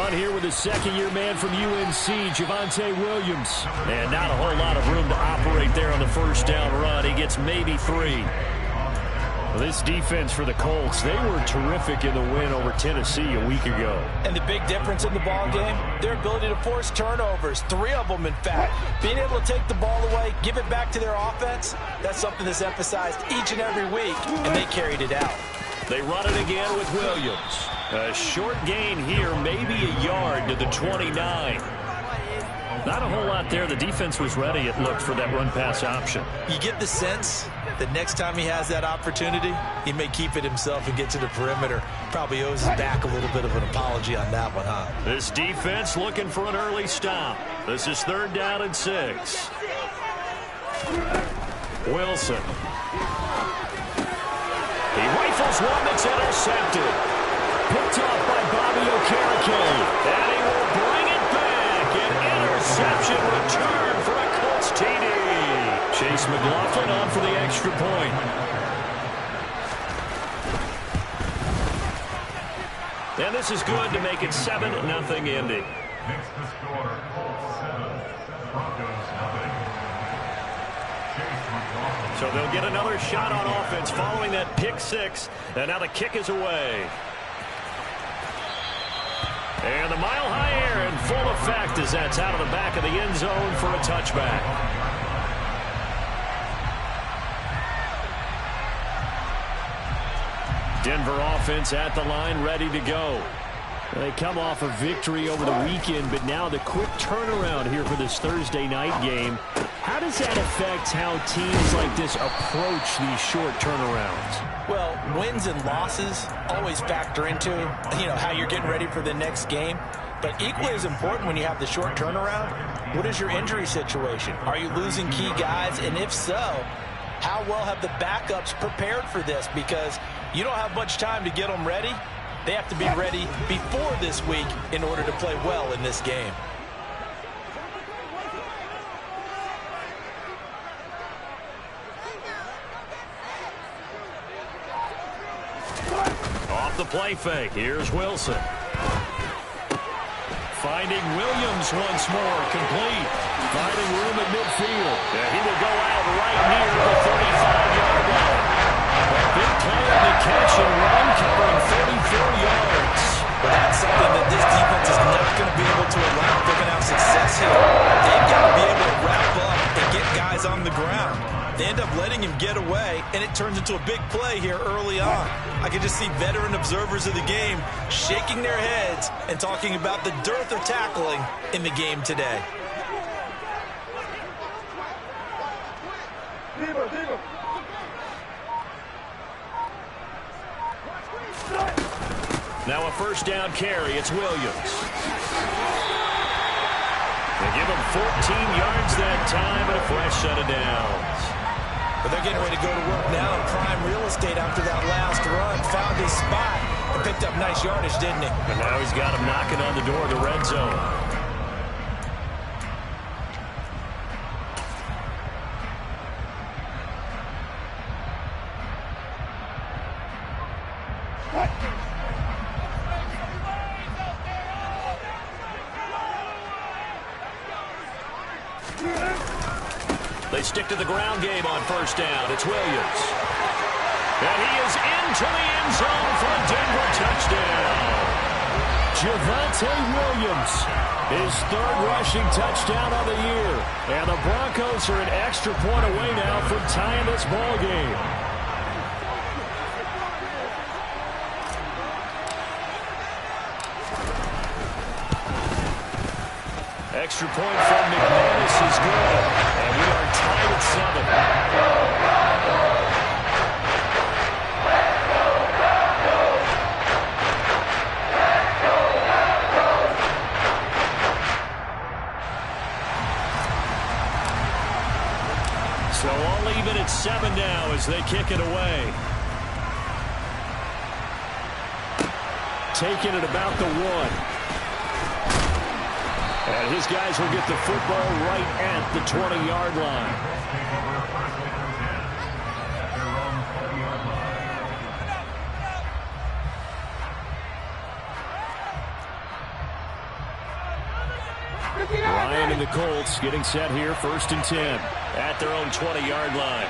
On here with the second-year man from UNC, Javonte Williams. And not a whole lot of room to operate there on the first down run. He gets maybe 3. Well, this defense for the Colts, they were terrific in the win over Tennessee a week ago. And the big difference in the ball game, their ability to force turnovers, 3 of them in fact. Being able to take the ball away, give it back to their offense, that's something that's emphasized each and every week, and they carried it out. They run it again with Williams. A short gain here, maybe a yard to the 29. Not a whole lot there. The defense was ready, it looked, for that run-pass option. You get the sense that next time he has that opportunity, he may keep it himself and get to the perimeter. Probably owes his back a little bit of an apology on that one, huh? This defense looking for an early stop. This is 3rd down and 6. Wilson. He rifles one that's intercepted. Picked off by Bobby Okereke. And he will bring it back. An interception return for a Colts TD. Chase McLaughlin on for the extra point. And this is good to make it 7-0 Indy. Next to score, Colts 7, Broncos nothing. So they'll get another shot on offense following that pick 6. And now the kick is away. And the mile-high air in full effect as that's out of the back of the end zone for a touchback. Denver offense at the line, ready to go. They come off a victory over the weekend, but now the quick turnaround here for this Thursday night game. How does that affect how teams like this approach these short turnarounds? Well, wins and losses always factor into, how you're getting ready for the next game. But equally as important when you have the short turnaround, what is your injury situation? Are you losing key guys? And if so, how well have the backups prepared for this? Because you don't have much time to get them ready. They have to be ready before this week in order to play well in this game. Off the play fake, here's Wilson. Finding Williams once more, complete. Finding room at midfield. And he will go out right near the 35-yard line. A big play on the catch and run, covering 34 yards. But that's something that this defense is not going to be able to allow if they're going to have success here. They've got to be able to wrap up and get guys on the ground. They end up letting him get away, and it turns into a big play here early on. I can just see veteran observers of the game shaking their heads and talking about the dearth of tackling in the game today. Now a first down carry. It's Williams. They give him 14 yards that time and a fresh set of downs. But they're getting ready to go to work now in prime real estate after that last run. Found his spot and picked up nice yardage, didn't he? And now he's got him knocking on the door of the red zone. They stick to the ground game on first down. It's Williams. And he is into the end zone for a Denver touchdown. Javonte Williams, his 3rd rushing touchdown of the year. And the Broncos are an extra point away now from tying this ball game. Extra point from McManus is good. And we are tied at 7. So all even at 7 now as they kick it away. Taking it about the 1. And his guys will get the football right at the 20-yard line. bring the Colts, getting set here, 1st and 10. At their own 20-yard line.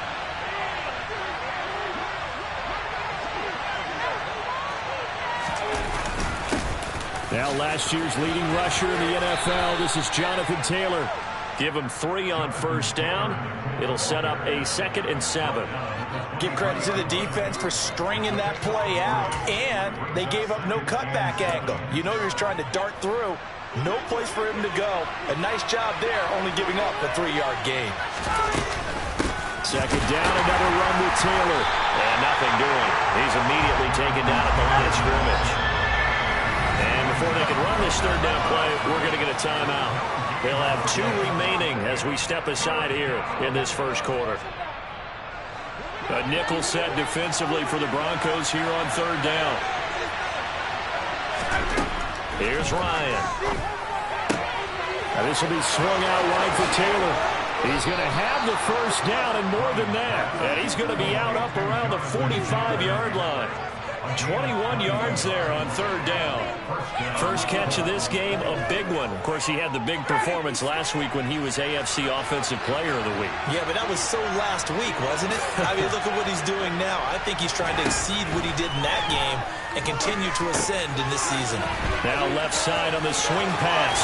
Now last year's leading rusher in the NFL, this is Jonathan Taylor. Give him 3 on 1st down. It'll set up a 2nd and 7. Give credit to the defense for stringing that play out, and they gave up no cutback angle. You know you're trying to dart through. No place for him to go. A nice job there, only giving up a 3-yard gain. 2nd down, another run with Taylor. And nothing doing. He's immediately taken down at the line of scrimmage. And before they can run this 3rd down play, we're going to get a timeout. They'll have 2 remaining as we step aside here in this 1st quarter. A nickel set defensively for the Broncos here on 3rd down. Here's Ryan. Now this will be swung out wide for Taylor. He's going to have the 1st down and more than that. And he's going to be out up around the 45-yard line. 21 yards there on 3rd down. First catch of this game, a big one. Of course, he had the big performance last week when he was AFC Offensive Player of the Week. Yeah, but that was so last week, wasn't it? I mean, look at what he's doing now. I think he's trying to exceed what he did in that game and continue to ascend in this season. Now left side on the swing pass.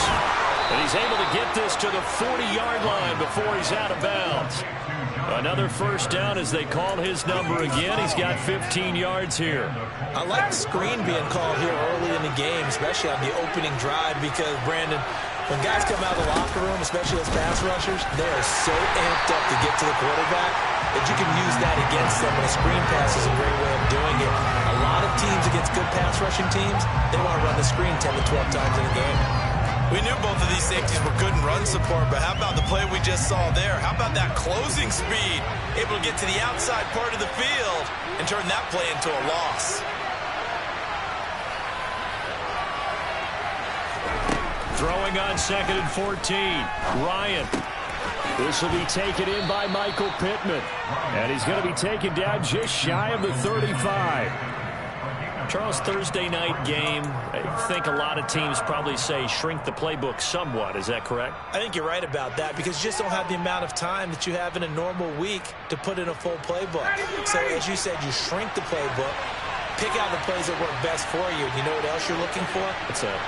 And he's able to get this to the 40-yard line before he's out of bounds. Another 1st down as they call his number again. He's got 15 yards here. I like the screen being called here early in the game, especially on the opening drive, because, Brandon, when guys come out of the locker room, especially as pass rushers, they are so amped up to get to the quarterback that you can use that against them, and a screen pass is a great way of doing it. A lot of teams against good pass rushing teams, they want to run the screen 10 to 12 times in a game. We knew both of these safeties were good in run support, but how about the play we just saw there? How about that closing speed? Able to get to the outside part of the field and turn that play into a loss. Throwing on 2nd and 14. Ryan. This will be taken in by Michael Pittman. And he's going to be taken down just shy of the 35. Charles, Thursday night game, I think a lot of teams probably say shrink the playbook somewhat. Is that correct? I think you're right about that because you just don't have the amount of time that you have in a normal week to put in a full playbook. So, as you said, you shrink the playbook, pick out the plays that work best for you. You know what else you're looking for?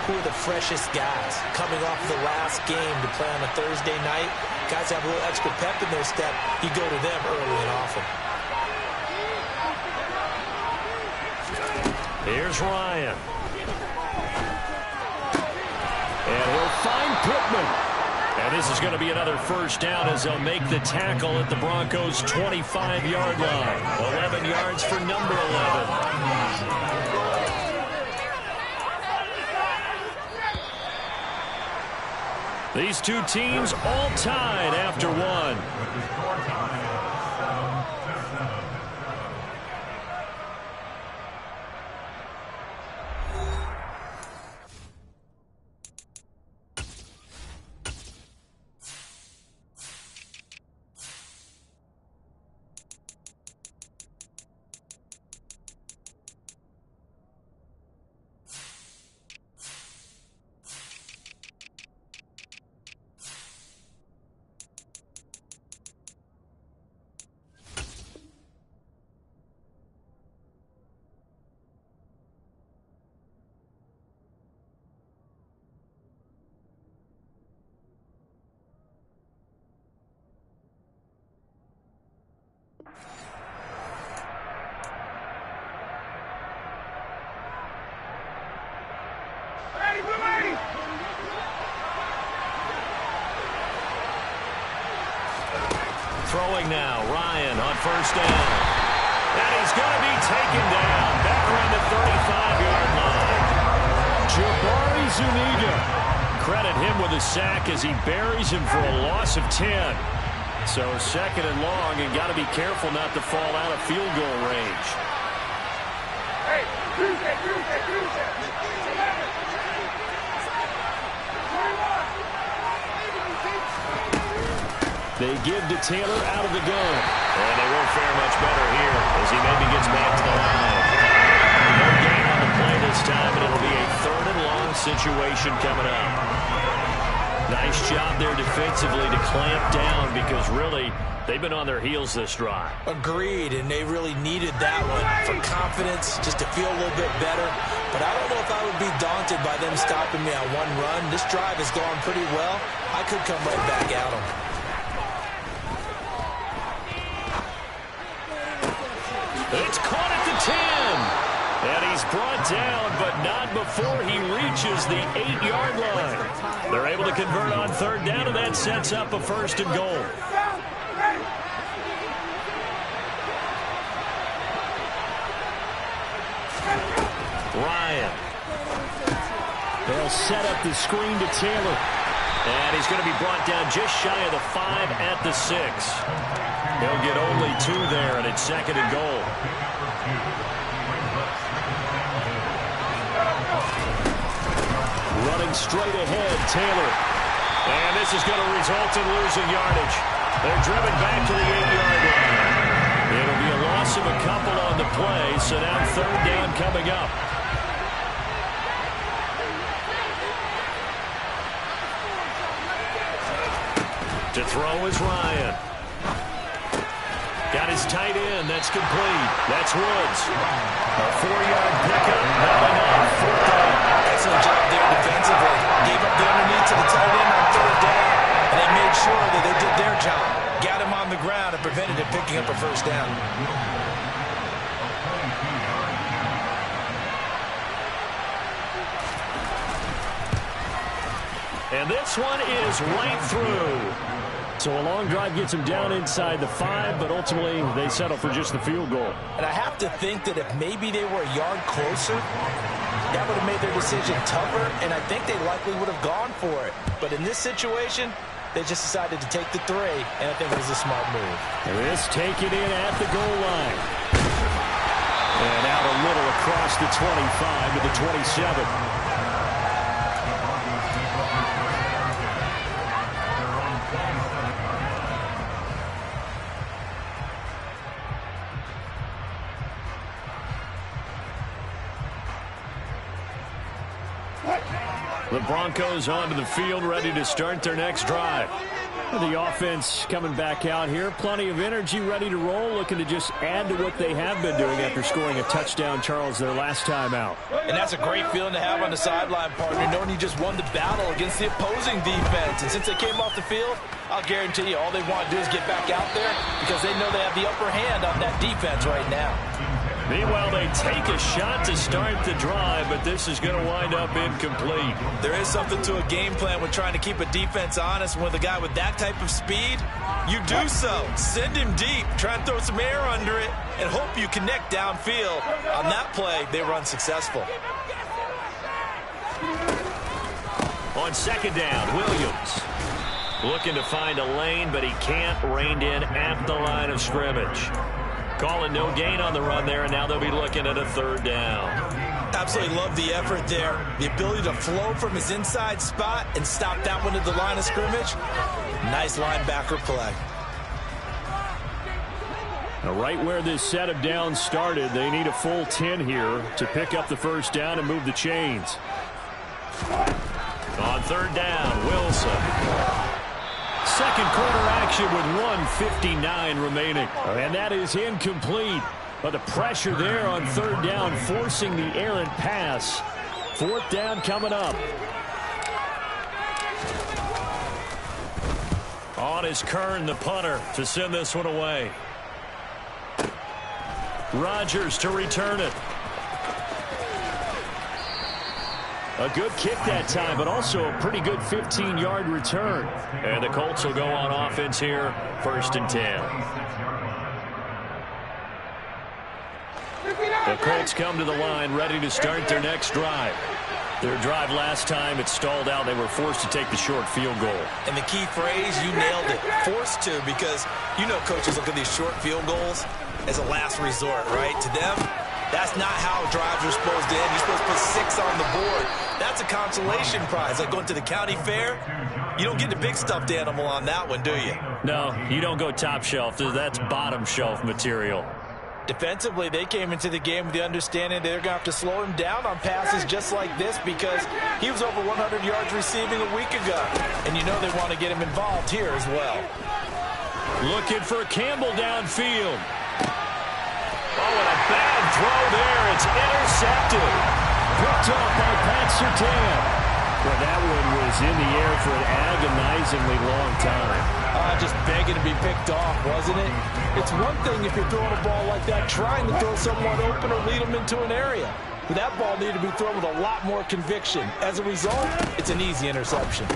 Who are the freshest guys coming off of the last game to play on a Thursday night? Guys have a little extra pep in their step. You go to them early and often. Here's Ryan. And he'll find Pittman. And this is going to be another 1st down as they'll make the tackle at the Broncos' 25-yard line. 11 yards for number 11. These two teams all tied after one. Throwing now, Ryan on 1st down. And he's going to be taken down back around the 35-yard line. Jabari Zuniga. Credit him with a sack as he buries him for a loss of 10. So 2nd and long, and got to be careful not to fall out of field goal range. They give to Taylor out of the gun. And they won't fare much better here as he maybe gets back to the line. No gain on the play this time, and it'll be a 3rd and long situation coming up. Nice job there defensively to clamp down because really they've been on their heels this drive. Agreed, and they really needed that one for confidence, just to feel a little bit better. But I don't know if I would be daunted by them stopping me on one run. This drive has gone pretty well. I could come right back at them. It's caught at the 10. And he's brought down, but not before he reaches the 8-yard line. They're able to convert on third down, and that sets up a 1st and goal. Ryan. They'll set up the screen to Taylor. And he's going to be brought down just shy of the 5 at the 6. He'll get only 2 there, and it's 2nd and goal. Running straight ahead, Taylor. And this is going to result in losing yardage. They're driven back to the 8-yard line. It'll be a loss of a couple on the play, so now 3rd down coming up. To throw is Ryan. Got his tight end. That's complete. That's Woods. A 4-yard pickup. Not enough. 4th down. Excellent job there defensively. Gave up the underneath to the tight end on 3rd down. And they made sure that they did their job. Got him on the ground and prevented him picking up a 1st down. And this one is right through. So a long drive gets him down inside the 5, but ultimately they settle for just the field goal. And I have to think that if maybe they were a yard closer, that would have made their decision tougher, and I think they likely would have gone for it. But in this situation, they just decided to take the 3, and I think it was a smart move. And this taken in at the goal line. And out a little across the 25 to the 27. The Broncos onto the field, ready to start their next drive. The offense coming back out here. Plenty of energy, ready to roll, looking to just add to what they have been doing after scoring a touchdown, Charles, their last time out. And that's a great feeling to have on the sideline, partner, knowing you just won the battle against the opposing defense. And since they came off the field, I'll guarantee you all they want to do is get back out there because they know they have the upper hand on that defense right now. Meanwhile, they take a shot to start the drive, but this is going to wind up incomplete. There is something to a game plan with trying to keep a defense honest. With a guy with that type of speed, you do so. Send him deep, try and throw some air under it, and hope you connect downfield. On that play, they were unsuccessful. On 2nd down, Williams looking to find a lane, but he can't. Reined in at the line of scrimmage. Calling no gain on the run there, and now they'll be looking at a 3rd down. Absolutely love the effort there. The ability to flow from his inside spot and stop that one at the line of scrimmage. Nice linebacker play. Now, right where this set of downs started, they need a full 10 here to pick up the 1st down and move the chains. On 3rd down, Wilson. 2nd quarter action with 1:59 remaining. And that is incomplete. But the pressure there on 3rd down, forcing the errant pass. 4th down coming up. On is Kern, the punter, to send this one away. Rodgers to return it. A good kick that time, but also a pretty good 15-yard return. And the Colts will go on offense here, 1st and 10. The Colts come to the line, ready to start their next drive. Their drive last time, it stalled out. They were forced to take the short field goal. And the key phrase, you nailed it, forced to, because you know coaches look at these short field goals as a last resort, right? To them, that's not how drives are supposed to end. You're supposed to put 6 on the board. That's a consolation prize. Like going to the county fair, you don't get the big stuffed animal on that one, do you? No, you don't go top shelf. That's bottom shelf material. Defensively, they came into the game with the understanding they're going to have to slow him down on passes just like this because he was over 100 yards receiving a week ago. And you know they want to get him involved here as well. Looking for Campbell downfield. Oh, and a bad throw there. It's intercepted. Picked up by Pat Surtain. Well, that one was in the air for an agonizingly long time. Just begging to be picked off, wasn't it? It's one thing if you're throwing a ball like that, trying to throw someone open or lead them into an area. But that ball needed to be thrown with a lot more conviction. As a result, it's an easy interception.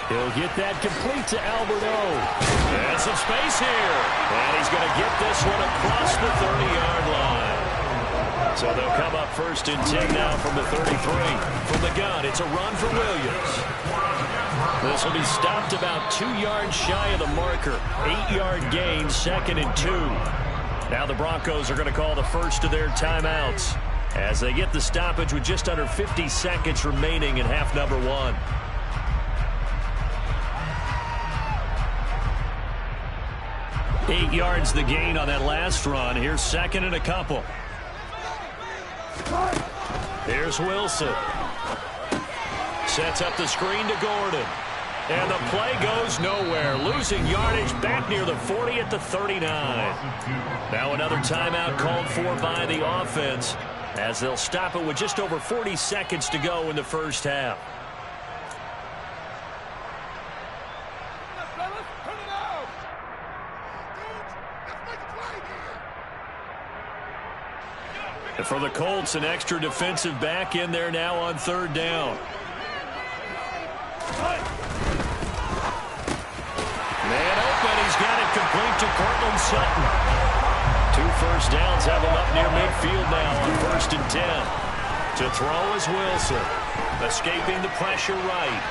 He'll get that complete to Albert O. And some space here. And he's going to get this one across the 30-yard line. So they'll come up 1st and 10 now from the 33. From the gun, it's a run for Williams. This will be stopped about 2 yards shy of the marker. 8-yard gain, 2nd and 2. Now the Broncos are going to call the first of their timeouts as they get the stoppage with just under 50 seconds remaining in half number 1. Eight yards the gain on that last run. Here's 2nd and a couple. Here's Wilson. Sets up the screen to Gordon. And the play goes nowhere. Losing yardage back near the 40 at the 39. Now another timeout called for by the offense as they'll stop it with just over 40 seconds to go in the first half. And for the Colts, an extra defensive back in there now on 3rd down. Man open, he's got it complete to Cortland Sutton. 2 first downs have him up near midfield now on 1st and 10. To throw is Wilson. Escaping the pressure right.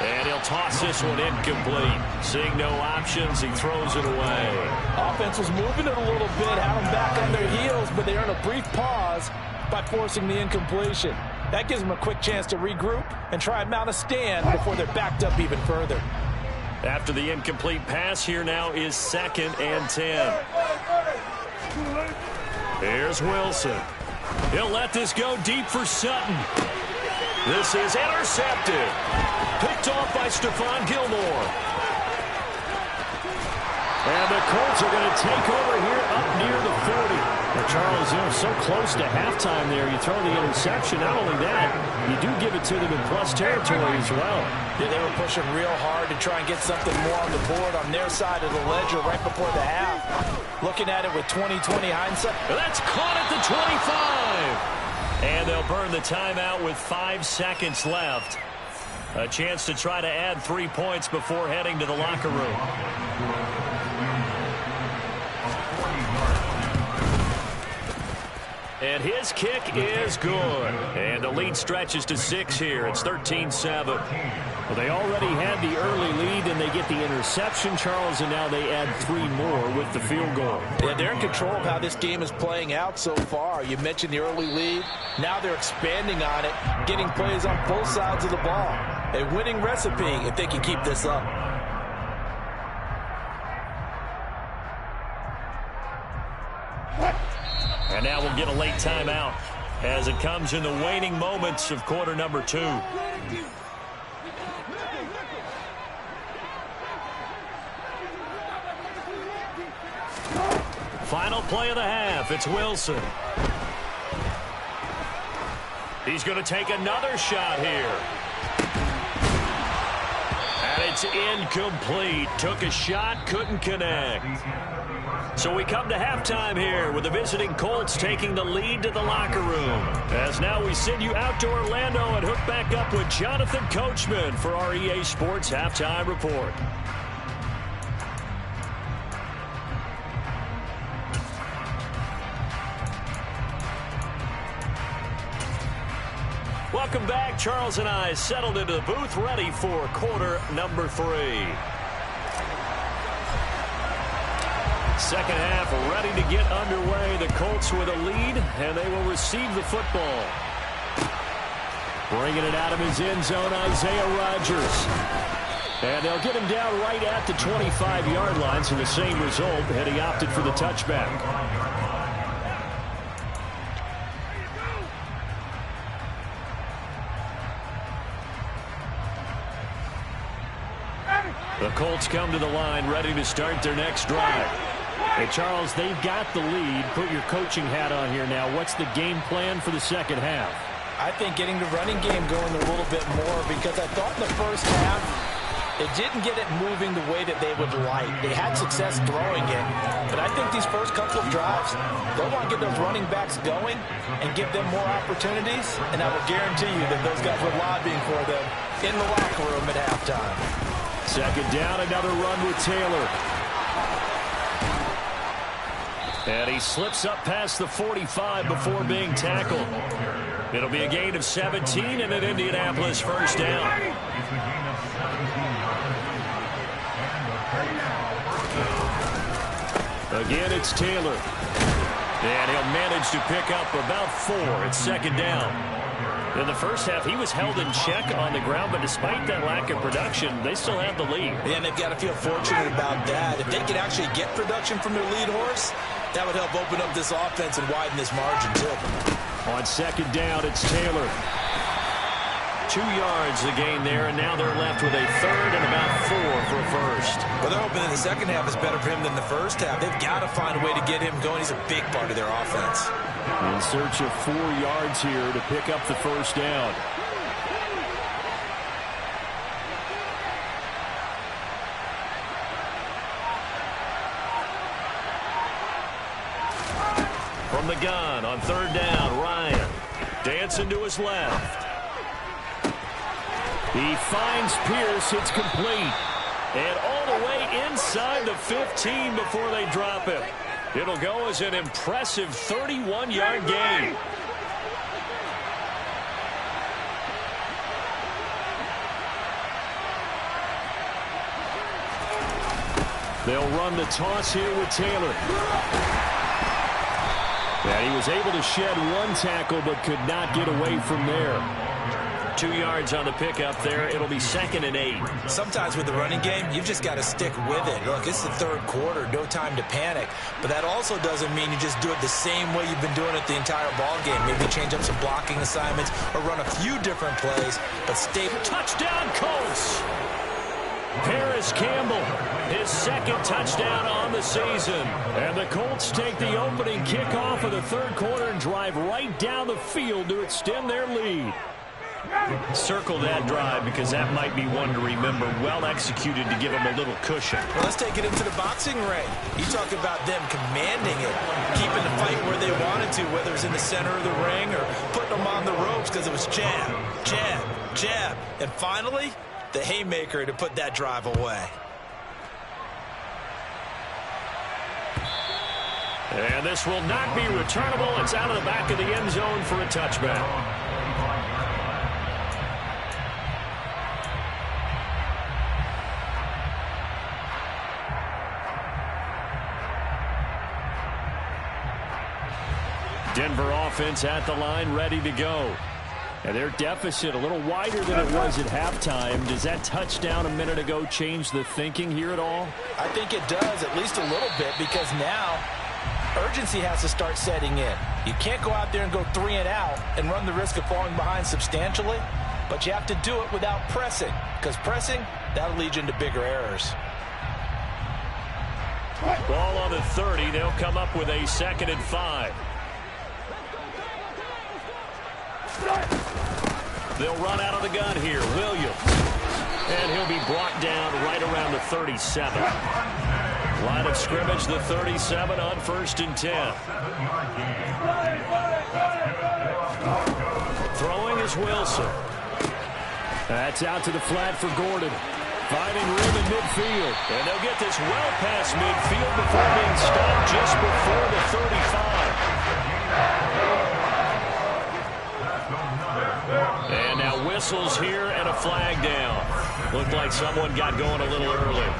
And he'll toss this one incomplete. Seeing no options, he throws it away. Offense was moving it a little bit, had them back on their heels, but they earn a brief pause by forcing the incompletion. That gives them a quick chance to regroup and try and mount a stand before they're backed up even further. After the incomplete pass, here now is 2nd and 10. Here's Wilson. He'll let this go deep for Sutton. This is intercepted. Picked off by Stephon Gilmore. And the Colts are going to take over here up near the 40. Well, Charles, so close to halftime there. You throw the interception. Not only that, you do give it to them in plus territory as well. Yeah, they were pushing real hard to try and get something more on the board on their side of the ledger right before the half. Looking at it with 20/20 hindsight. That's caught at the 25. And they'll burn the timeout with 5 seconds left. A chance to try to add 3 points before heading to the locker room. And his kick is good. And the lead stretches to 6 here. It's 13-7. Well, they already had the early lead, and they get the interception, Charles, and now they add 3 more with the field goal. Yeah, they're in control of how this game is playing out so far. You mentioned the early lead. Now they're expanding on it, getting plays on both sides of the ball. A winning recipe if they can keep this up. And now we'll get a late timeout as it comes in the waning moments of quarter number 2. Final play of the half. It's Wilson. He's going to take another shot here. And it's incomplete. Took a shot, couldn't connect. So we come to halftime here with the visiting Colts taking the lead to the locker room. As now we send you out to Orlando and hook back up with Jonathan Coachman for our EA Sports Halftime Report. Welcome back. Charles and I settled into the booth ready for quarter number 3. Second half ready to get underway. The Colts with a lead, and they will receive the football. Bringing it out of his end zone, Isaiah Rodgers. And they'll get him down right at the 25-yard line, so the same result had he opted for the touchback. The Colts come to the line ready to start their next drive. Hey, Charles, they've got the lead. Put your coaching hat on here now. What's the game plan for the second half? I think getting the running game going a little bit more, because I thought in the first half it didn't get it moving the way that they would like. They had success throwing it, but I think these first couple of drives, they'll want to get those running backs going and give them more opportunities, and I will guarantee you that those guys were lobbying for them in the locker room at halftime. Second down, another run with Taylor. And he slips up past the 45 before being tackled. It'll be a gain of 17 and an Indianapolis first down. Again, it's Taylor. And he'll manage to pick up about 4. It's second down. In the first half, he was held in check on the ground, but despite that lack of production, they still have the lead. And they've got to feel fortunate about that. If they could actually get production from their lead horse, that would help open up this offense and widen this margin, too. On second down, it's Taylor. 2 yards the gain there, and now they're left with a third and about 4 for a first. Well, they're hoping that the second half is better for him than the first half. They've got to find a way to get him going. He's a big part of their offense. In search of 4 yards here to pick up the first down. From the gun on third down, Ryan dancing to his left. He finds Pierce. It's complete. And all the way inside the 15 before they drop him. It'll go as an impressive 31-yard gain. They'll run the toss here with Taylor. And he was able to shed 1 tackle but could not get away from there. 2 yards on the pickup there. It'll be second and 8. Sometimes with the running game, you've just got to stick with it. Look, it's the third quarter, no time to panic. But that also doesn't mean you just do it the same way you've been doing it the entire ball game. Maybe change up some blocking assignments or run a few different plays, but stay. Touchdown, Colts! Paris Campbell, his second touchdown on the season. And the Colts take the opening kickoff of the third quarter and drive right down the field to extend their lead. Circle that drive because that might be one to remember. Well executed to give them a little cushion. Well, let's take it into the boxing ring. You talk about them commanding it, keeping the fight where they wanted to, whether it's in the center of the ring or putting them on the ropes because it was jab, jab, jab. And finally, the haymaker to put that drive away. And this will not be returnable. It's out of the back of the end zone for a touchback. Denver offense at the line, ready to go. And their deficit a little wider than it was at halftime. Does that touchdown a minute ago change the thinking here at all? I think it does, at least a little bit, because now urgency has to start setting in. You can't go out there and go 3 and out and run the risk of falling behind substantially, but you have to do it without pressing, because pressing, that'll lead you into bigger errors. Ball on the 30. They'll come up with a 2nd and 5. They'll run out of the gun here. Williams. And he'll be brought down right around the 37. Line of scrimmage, the 37 on 1st and 10. Throwing is Wilson. That's out to the flat for Gordon. Finding room in midfield. And they'll get this well past midfield before being stopped just before the 35. And now whistles here and a flag down. Looked like someone got going a little early.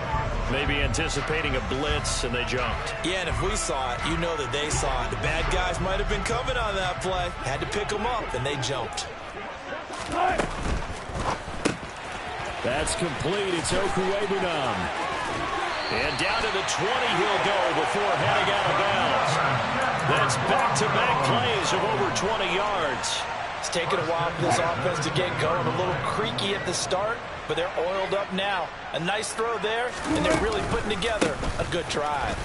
Maybe anticipating a blitz, and they jumped. Yeah, and if we saw it, you know that they saw it. The bad guys might have been coming on that play. Had to pick them up, and they jumped. That's complete. It's Okuwebunam. And down to the 20 he'll go before heading out of bounds. That's back-to-back plays of over 20 yards. It's taken a while for this offense to get going. A little creaky at the start, but they're oiled up now. A nice throw there, and they're really putting together a good drive.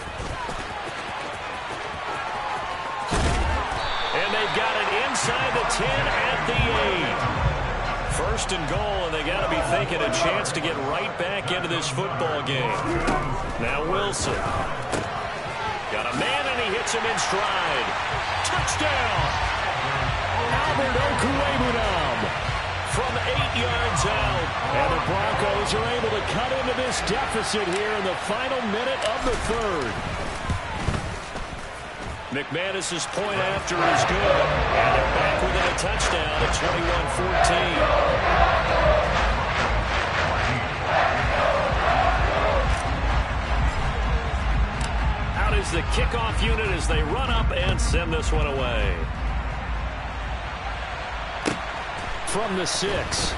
And they've got it inside the 10 at the 8. First and goal, and they got to be thinking a chance to get right back into this football game. Now Wilson. Got a man, and he hits him in stride. Touchdown! Albert Okuwebunam from 8 yards out. And the Broncos are able to cut into this deficit here in the final minute of the third. McManus's point after is good. And they're back within a touchdown at 21-14. Out is the kickoff unit as they run up and send this one away. From the 6.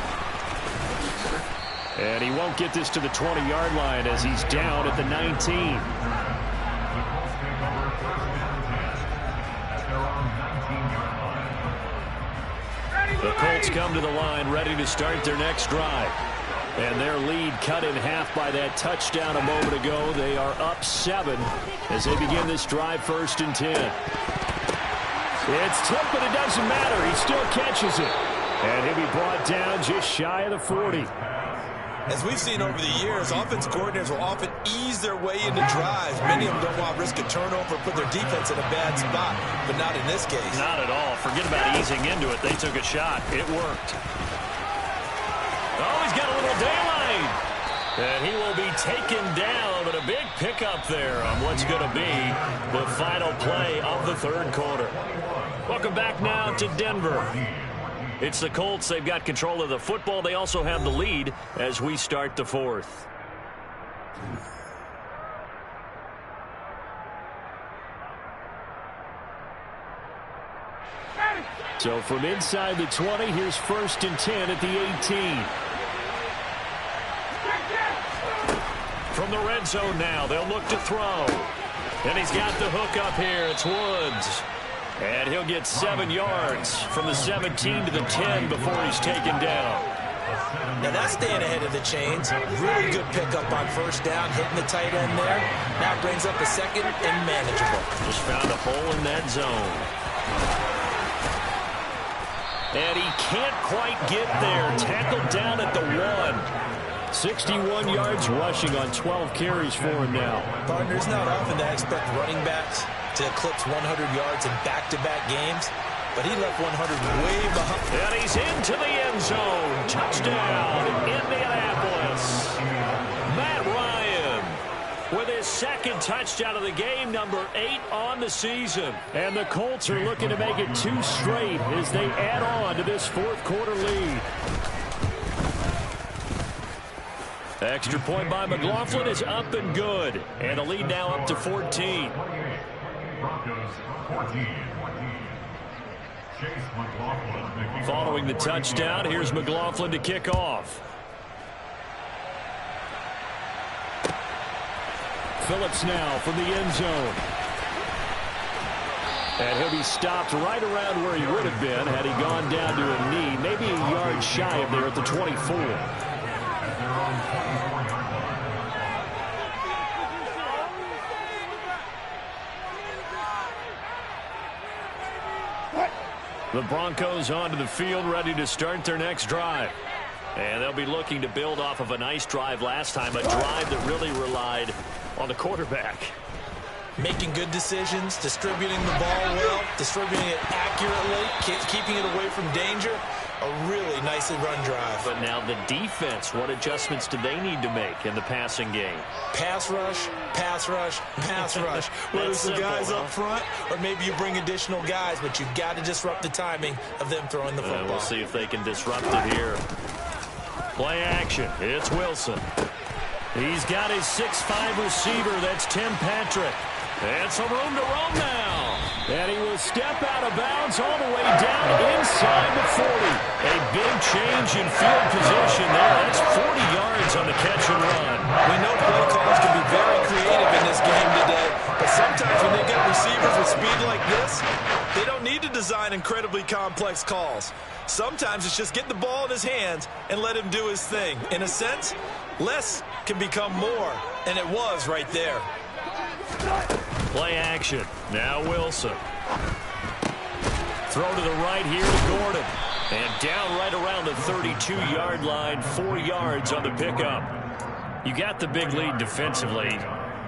And he won't get this to the 20-yard line as he's down at the 19. The Colts come to the line ready to start their next drive. And their lead cut in half by that touchdown a moment ago. They are up 7 as they begin this drive, 1st and 10. It's tipped, but it doesn't matter. He still catches it. And he'll be brought down just shy of the 40. As we've seen over the years, offensive coordinators will often ease their way into drives. Many of them don't want to risk a turnover, put their defense in a bad spot, but not in this case. Not at all. Forget about easing into it. They took a shot. It worked. Oh, he's got a little daylight. And he will be taken down, but a big pickup there on what's going to be the final play of the third quarter. Welcome back now to Denver. It's the Colts. They've got control of the football. They also have the lead as we start the fourth. So from inside the 20, here's 1st and 10 at the 18. From the red zone now, they'll look to throw. And he's got the hook up here. It's Woods. And he'll get 7 yards from the 17 to the 10 before he's taken down. Now that's staying ahead of the chains. Really good pickup on 1st down, hitting the tight end there. Now brings up a 2nd and manageable. Just found a hole in that zone. And he can't quite get there. Tackled down at the 1. 61 yards rushing on 12 carries for him now. Partner, it's not often that I expect running backs to eclipse 100 yards in back-to-back games, but he left 100 way behind. And he's into the end zone. Touchdown, Indianapolis. Matt Ryan with his 2nd touchdown of the game, number 8 on the season. And the Colts are looking to make it 2 straight as they add on to this 4th quarter lead. Extra point by McLaughlin is up and good. And the lead now up to 14. Following the touchdown, here's McLaughlin to kick off. Phillips now from the end zone. And he'll be stopped right around where he would have been had he gone down to a knee, maybe a yard shy of there at the 24. The Broncos onto the field, ready to start their next drive. And they'll be looking to build off of a nice drive last time, a drive that really relied on the quarterback. Making good decisions, distributing the ball well, distributing it accurately, keeping it away from danger. A really nicely run drive. But now the defense, what adjustments do they need to make in the passing game? Pass rush, pass rush, pass rush. Whether it's the guys up front or maybe you bring additional guys, but you've got to disrupt the timing of them throwing the football. We'll see if they can disrupt it here. Play action. It's Wilson. He's got his 6'5" receiver. That's Tim Patrick. And some room to roam now. And he will step out of bounds all the way down inside the 40. A big change in field position there. That's 40 yards on the catch and run. We know play callers can be very creative in this game today, but sometimes when they get receivers with speed like this, they don't need to design incredibly complex calls. Sometimes it's just get the ball in his hands and let him do his thing. In a sense, less can become more, and it was right there. Play action. Now Wilson. Throw to the right here to Gordon. And down right around the 32-yard line, 4 yards on the pickup. You got the big lead defensively.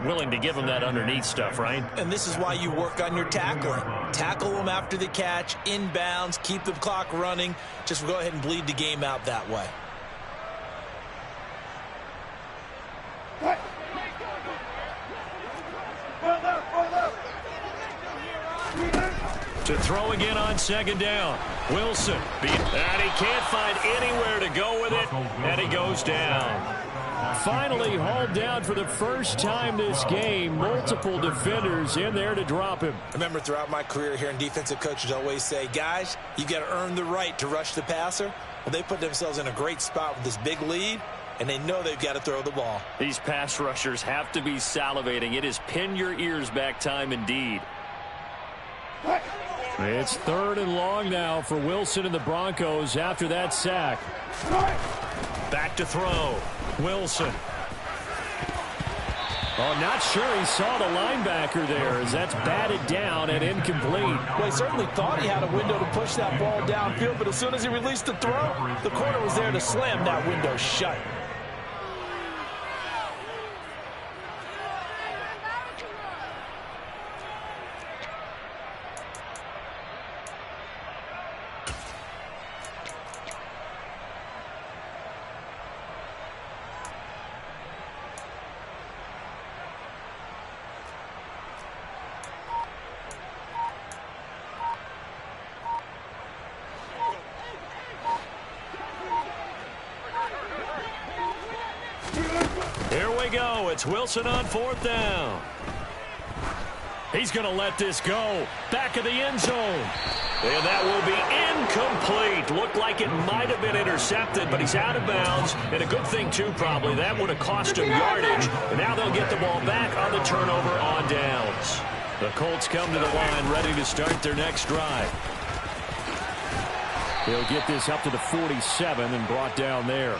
Willing to give him that underneath stuff, right? And this is why you work on your tackling. Tackle them after the catch, inbounds, keep the clock running. Just go ahead and bleed the game out that way. To throw again on second down. Wilson. And he can't find anywhere to go with it. And he goes down. Finally hauled down for the first time this game. Multiple defenders in there to drop him. Remember, throughout my career here in defensive coaches always say, guys, you got to earn the right to rush the passer. Well, they put themselves in a great spot with this big lead, and they know they've got to throw the ball. These pass rushers have to be salivating. It is pin your ears back time indeed. It's 3rd and long now for Wilson and the Broncos after that sack. Back to throw. Wilson. Oh, not sure he saw the linebacker there as that's batted down and incomplete. Well, he certainly thought he had a window to push that ball downfield, but as soon as he released the throw, the corner was there to slam that window shut. Here we go. It's Wilson on 4th down. He's going to let this go. Back of the end zone. And that will be incomplete. Looked like it might have been intercepted, but he's out of bounds. And a good thing, too, probably. That would have cost him yardage. And now they'll get the ball back on the turnover on downs. The Colts come to the line ready to start their next drive. They'll get this up to the 47 and brought down there.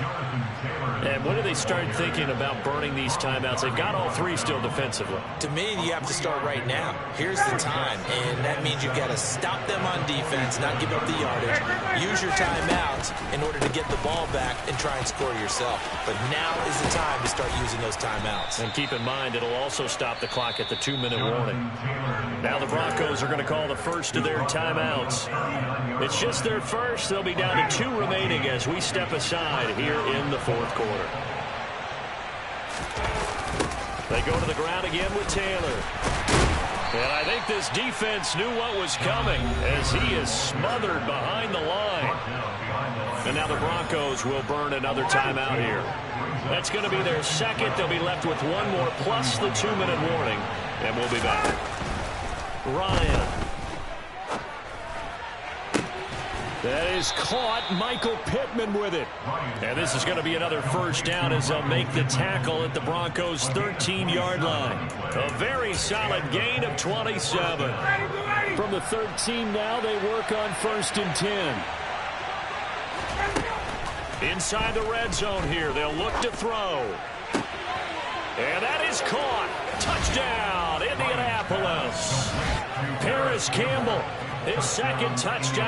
And when do they start thinking about burning these timeouts? They've got all 3 still defensively. To me, you have to start right now. Here's the time, and that means you've got to stop them on defense, not give up the yardage. Use your timeouts in order to get the ball back and try and score yourself. But now is the time to start using those timeouts. And keep in mind, it'll also stop the clock at the 2-minute warning. Now the Broncos are going to call the first of their timeouts. It's just their first. They'll be down to 2 remaining as we step aside here in the 4th quarter. They go to the ground again with Taylor. And I think this defense knew what was coming as he is smothered behind the line. And now the Broncos will burn another timeout here. That's going to be their second. They'll be left with 1 more plus the 2-minute warning. And we'll be back. Ryan. That is caught. Michael Pittman with it. And this is going to be another first down as they'll make the tackle at the Broncos' 13-yard line. A very solid gain of 27. From the 13 now, they work on 1st and 10. Inside the red zone here, they'll look to throw. And that is caught. Touchdown, Indianapolis. Paris Campbell, his 2nd touchdown.